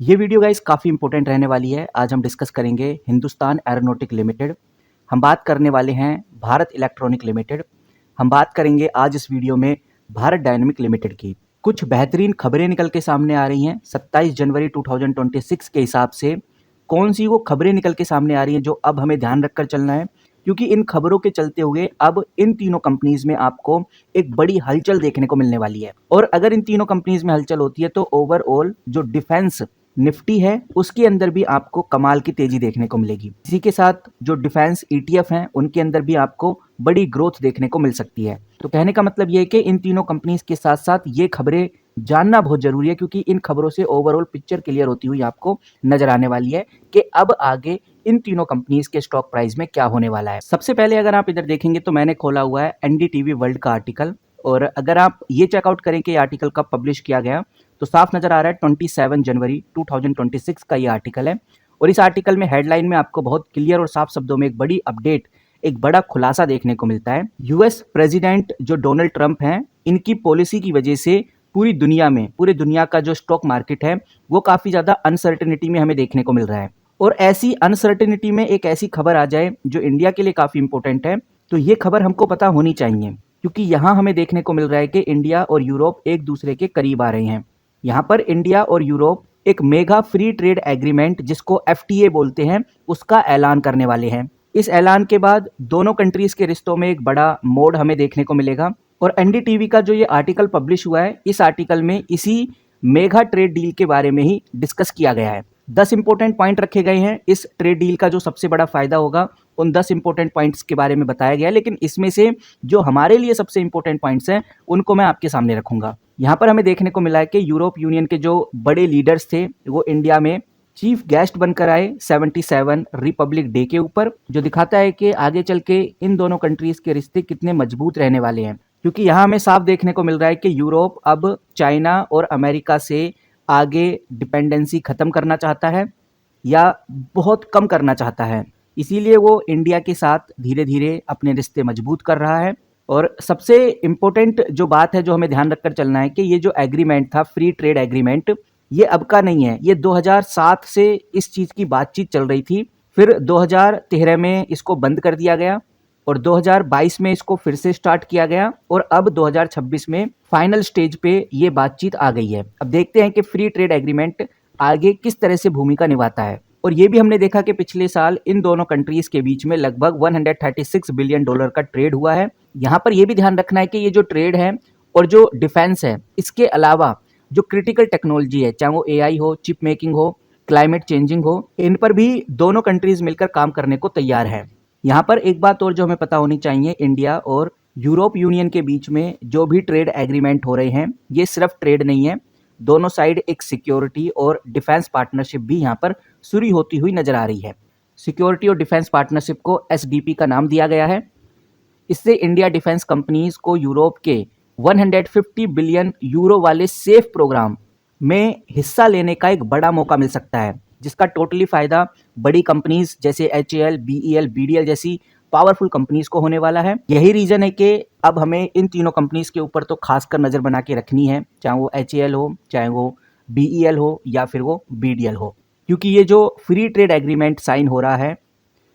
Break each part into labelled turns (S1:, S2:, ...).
S1: ये video guys काफ़ी important रहने वाली है। आज हम डिस्कस करेंगे हिंदुस्तान एरोनॉटिक लिमिटेड। हम बात करने वाले हैं भारत इलेक्ट्रॉनिक लिमिटेड। हम बात करेंगे आज इस वीडियो में भारत डायनेमिक लिमिटेड की। कुछ बेहतरीन खबरें निकल के सामने आ रही हैं 27 जनवरी 2026 के हिसाब से। कौन सी वो खबरें निकल के सामने आ रही हैं जो अब हमें ध्यान रखकर चलना है, क्योंकि इन खबरों के चलते हुए अब इन तीनों कंपनीज में आपको एक बड़ी हलचल देखने को मिलने वाली है। और अगर इन तीनों कंपनीज में हलचल होती है तो ओवरऑल जो डिफेंस निफ्टी है उसके अंदर भी आपको कमाल की तेजी देखने को मिलेगी। इसी के साथ जो डिफेंस ईटीएफ हैं उनके अंदर भी आपको बड़ी ग्रोथ देखने को मिल सकती है। तो कहने का मतलब ये है कि इन तीनों कंपनीज के साथ साथ ये खबरें जानना बहुत जरूरी है, क्योंकि इन खबरों से ओवरऑल पिक्चर क्लियर होती हुई आपको नजर आने वाली है कि अब आगे इन तीनों कंपनीज के स्टॉक प्राइस में क्या होने वाला है। सबसे पहले अगर आप इधर देखेंगे तो मैंने खोला हुआ है एनडीटीवी वर्ल्ड का आर्टिकल, और अगर आप ये चेकआउट करें कि आर्टिकल कब पब्लिश किया गया तो साफ नजर आ रहा है 27 जनवरी 2026 का ये आर्टिकल है। और इस आर्टिकल में हेडलाइन में आपको बहुत क्लियर और साफ शब्दों में एक बड़ी अपडेट, एक बड़ा खुलासा देखने को मिलता है। यूएस प्रेसिडेंट जो डोनाल्ड ट्रंप हैं, इनकी पॉलिसी की वजह से पूरी दुनिया का जो स्टॉक मार्केट है वो काफी ज्यादा अनसर्टेनिटी में हमें देखने को मिल रहा है। और ऐसी अनसर्टेनिटी में एक ऐसी खबर आ जाए जो इंडिया के लिए काफी इंपॉर्टेंट है, तो ये खबर हमको पता होनी चाहिए, क्योंकि यहाँ हमें देखने को मिल रहा है कि इंडिया और यूरोप एक दूसरे के करीब आ रहे हैं। यहाँ पर इंडिया और यूरोप एक मेगा फ्री ट्रेड एग्रीमेंट, जिसको एफटीए बोलते हैं, उसका ऐलान करने वाले हैं। इस ऐलान के बाद दोनों कंट्रीज के रिश्तों में एक बड़ा मोड़ हमें देखने को मिलेगा। और एनडीटीवी का जो ये आर्टिकल पब्लिश हुआ है, इस आर्टिकल में इसी मेगा ट्रेड डील के बारे में ही डिस्कस किया गया है। 10 इंपॉर्टेंट पॉइंट रखे गए हैं। इस ट्रेड डील का जो सबसे बड़ा फायदा होगा उन 10 इंपॉर्टेंट पॉइंट्स के बारे में बताया गया है, लेकिन इसमें से जो हमारे लिए सबसे इंपॉर्टेंट पॉइंट्स हैं उनको मैं आपके सामने रखूंगा। यहाँ पर हमें देखने को मिला है कि यूरोप यूनियन के जो बड़े लीडर्स थे वो इंडिया में चीफ गेस्ट बनकर आए 77 रिपब्लिक डे के ऊपर, जो दिखाता है कि आगे चल के इन दोनों कंट्रीज के रिश्ते कितने मजबूत रहने वाले हैं। क्योंकि यहाँ हमें साफ देखने को मिल रहा है कि यूरोप अब चाइना और अमेरिका से आगे डिपेंडेंसी खत्म करना चाहता है या बहुत कम करना चाहता है। इसीलिए वो इंडिया के साथ धीरे धीरे अपने रिश्ते मजबूत कर रहा है। और सबसे इम्पोर्टेंट जो बात है जो हमें ध्यान रखकर चलना है कि ये जो एग्रीमेंट था, फ्री ट्रेड एग्रीमेंट, ये अब का नहीं है। ये 2007 से इस चीज़ की बातचीत चल रही थी, फिर 2013 में इसको बंद कर दिया गया और 2022 में इसको फिर से स्टार्ट किया गया और अब 2026 में फाइनल स्टेज पे ये बातचीत आ गई है। अब देखते हैं कि फ्री ट्रेड एग्रीमेंट आगे किस तरह से भूमिका निभाता है। और ये भी हमने देखा कि पिछले साल इन दोनों कंट्रीज के बीच में लगभग 136 बिलियन डॉलर का ट्रेड हुआ है। यहाँ पर यह भी ध्यान रखना है कि ये जो ट्रेड है और जो डिफेंस है, इसके अलावा जो क्रिटिकल टेक्नोलॉजी है, चाहे वो एआई हो, चिप मेकिंग हो, क्लाइमेट चेंजिंग हो, इन पर भी दोनों कंट्रीज मिलकर काम करने को तैयार है। यहाँ पर एक बात और जो हमें पता होनी चाहिए, इंडिया और यूरोप यूनियन के बीच में जो भी ट्रेड एग्रीमेंट हो रहे हैं, ये सिर्फ ट्रेड नहीं है, दोनों साइड एक सिक्योरिटी और डिफेंस पार्टनरशिप भी यहाँ पर शुरू होती हुई नजर आ रही है। सिक्योरिटी और डिफेंस पार्टनरशिप को एसडीपी का नाम दिया गया है। इससे इंडिया डिफेंस कंपनीज को यूरोप के 150 बिलियन यूरो वाले सेफ प्रोग्राम में हिस्सा लेने का एक बड़ा मौका मिल सकता है, जिसका टोटली फायदा बड़ी कंपनीज जैसे एचएएल, बीईएल, बीडीएल जैसी पावरफुल कंपनीज को होने वाला है। यही रीजन है कि अब हमें इन तीनों कंपनीज के ऊपर तो खासकर नजर बना के रखनी है, चाहे वो एचएएल हो, चाहे वो बीईएल हो या फिर वो बीडीएल हो, क्योंकि ये जो फ्री ट्रेड एग्रीमेंट साइन हो रहा है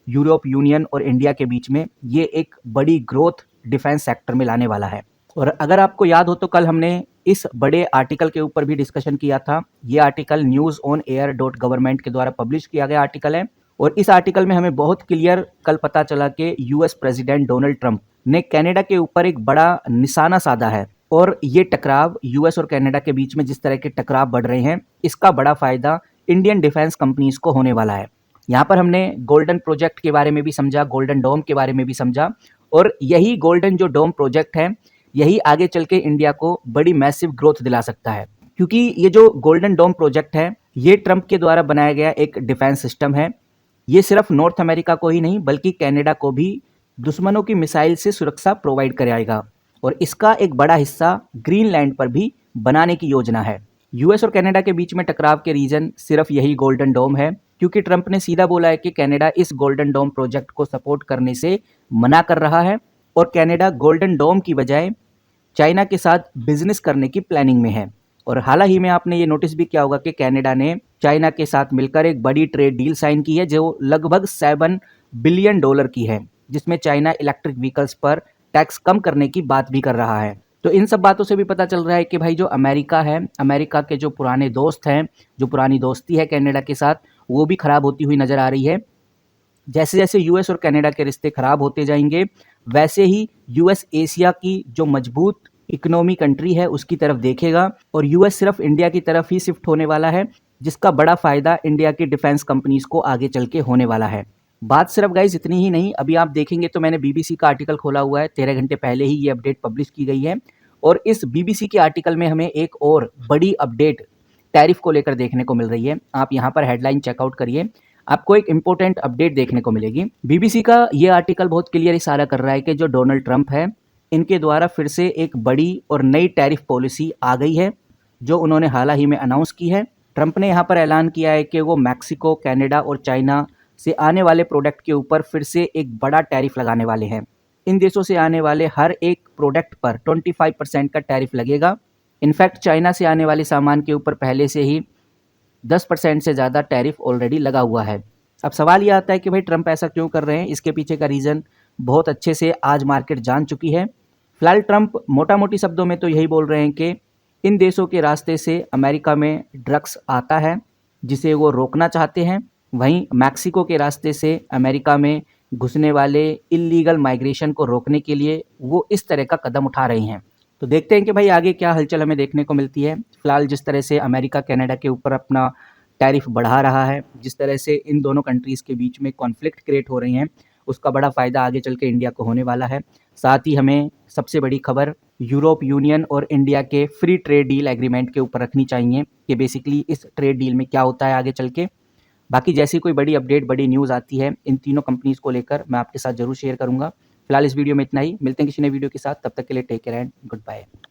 S1: यूरोप यूनियन और इंडिया के बीच में, ये एक बड़ी ग्रोथ डिफेंस सेक्टर में लाने वाला है। और अगर आपको याद हो तो कल हमने इस बड़े आर्टिकल के ऊपर भी डिस्कशन किया था। ये आर्टिकल newsonair.government के द्वारा पब्लिश किया गया आर्टिकल है और इस आर्टिकल में हमें बहुत क्लियर कल पता चला कि यूएस प्रेसिडेंट डोनाल्ड ट्रंप ने कनाडा के ऊपर एक बड़ा निशाना साधा है। और ये टकराव यूएस और कनाडा के बीच में जिस तरह के टकराव बढ़ रहे हैं, इसका बड़ा फायदा इंडियन डिफेंस कंपनीज को होने वाला है। यहाँ पर हमने गोल्डन प्रोजेक्ट के बारे में भी समझा, गोल्डन डोम के बारे में भी समझा, और यही गोल्डन जो डोम प्रोजेक्ट है, यही आगे चल के इंडिया को बड़ी मैसिव ग्रोथ दिला सकता है। क्योंकि ये जो गोल्डन डोम प्रोजेक्ट है, ये ट्रंप के द्वारा बनाया गया एक डिफेंस सिस्टम है। ये सिर्फ नॉर्थ अमेरिका को ही नहीं बल्कि कनाडा को भी दुश्मनों की मिसाइल से सुरक्षा प्रोवाइड कराएगा और इसका एक बड़ा हिस्सा ग्रीनलैंड पर भी बनाने की योजना है। यूएस और कनाडा के बीच में टकराव के रीजन सिर्फ यही गोल्डन डोम है, क्योंकि ट्रंप ने सीधा बोला है कि कनाडा इस गोल्डन डोम प्रोजेक्ट को सपोर्ट करने से मना कर रहा है और कनाडा गोल्डन डोम की बजाय चाइना के साथ बिजनेस करने की प्लानिंग में है। और हाल ही में आपने ये नोटिस भी किया होगा कि कनाडा ने चाइना के साथ मिलकर एक बड़ी ट्रेड डील साइन की है जो लगभग $7 बिलियन की है, जिसमें चाइना इलेक्ट्रिक व्हीकल्स पर टैक्स कम करने की बात भी कर रहा है। तो इन सब बातों से भी पता चल रहा है कि भाई जो अमेरिका है, अमेरिका के जो पुराने दोस्त हैं, जो पुरानी दोस्ती है कनाडा के साथ, वो भी खराब होती हुई नजर आ रही है। जैसे जैसे यूएस और कनाडा के रिश्ते खराब होते जाएंगे, वैसे ही यूएस एशिया की जो मजबूत इकोनॉमी कंट्री है उसकी तरफ देखेगा और यूएस सिर्फ इंडिया की तरफ ही शिफ्ट होने वाला है, जिसका बड़ा फायदा इंडिया की डिफेंस कंपनीज को आगे चल के होने वाला है। बात सिर्फ गाइज इतनी ही नहीं, अभी आप देखेंगे तो मैंने बीबीसी का आर्टिकल खोला हुआ है, 13 घंटे पहले ही ये अपडेट पब्लिश की गई है और इस बीबीसी के आर्टिकल में हमें एक और बड़ी अपडेट टैरिफ को लेकर देखने को मिल रही है। आप यहाँ पर हेडलाइन चेकआउट करिए, आपको एक इंपॉर्टेंट अपडेट देखने को मिलेगी। बीबीसी का ये आर्टिकल बहुत क्लियर इशारा कर रहा है कि जो डोनाल्ड ट्रंप है, इनके द्वारा फिर से एक बड़ी और नई टैरिफ पॉलिसी आ गई है जो उन्होंने हाल ही में अनाउंस की है। ट्रंप ने यहाँ पर ऐलान किया है कि वो मैक्सिको, कनाडा और चाइना से आने वाले प्रोडक्ट के ऊपर फिर से एक बड़ा टैरिफ लगाने वाले हैं। इन देशों से आने वाले हर एक प्रोडक्ट पर 25% का टैरिफ लगेगा। इनफैक्ट चाइना से आने वाले सामान के ऊपर पहले से ही 10% से ज़्यादा टैरिफ ऑलरेडी लगा हुआ है। अब सवाल ये आता है कि भाई ट्रंप ऐसा क्यों कर रहे हैं? इसके पीछे का रीज़न बहुत अच्छे से आज मार्केट जान चुकी है। फिलहाल ट्रंप मोटा मोटी शब्दों में तो यही बोल रहे हैं कि इन देशों के रास्ते से अमेरिका में ड्रग्स आता है जिसे वो रोकना चाहते हैं, वहीं मैक्सिको के रास्ते से अमेरिका में घुसने वाले इलीगल माइग्रेशन को रोकने के लिए वो इस तरह का कदम उठा रही हैं। तो देखते हैं कि भाई आगे क्या हलचल हमें देखने को मिलती है। फिलहाल जिस तरह से अमेरिका कनाडा के ऊपर अपना टैरिफ बढ़ा रहा है, जिस तरह से इन दोनों कंट्रीज़ के बीच में कॉन्फ्लिक्ट क्रिएट हो रही हैं, उसका बड़ा फ़ायदा आगे चल के इंडिया को होने वाला है। साथ ही हमें सबसे बड़ी खबर यूरोप यूनियन और इंडिया के फ्री ट्रेड डील एग्रीमेंट के ऊपर रखनी चाहिए कि बेसिकली इस ट्रेड डील में क्या होता है आगे चल के। बाकी जैसी कोई बड़ी अपडेट, बड़ी न्यूज़ आती है इन तीनों कंपनीज़ को लेकर, मैं आपके साथ ज़रूर शेयर करूँगा। फिलहाल इस वीडियो में इतना ही, मिलते हैं किसी नए वीडियो के साथ, तब तक के लिए take care and good bye.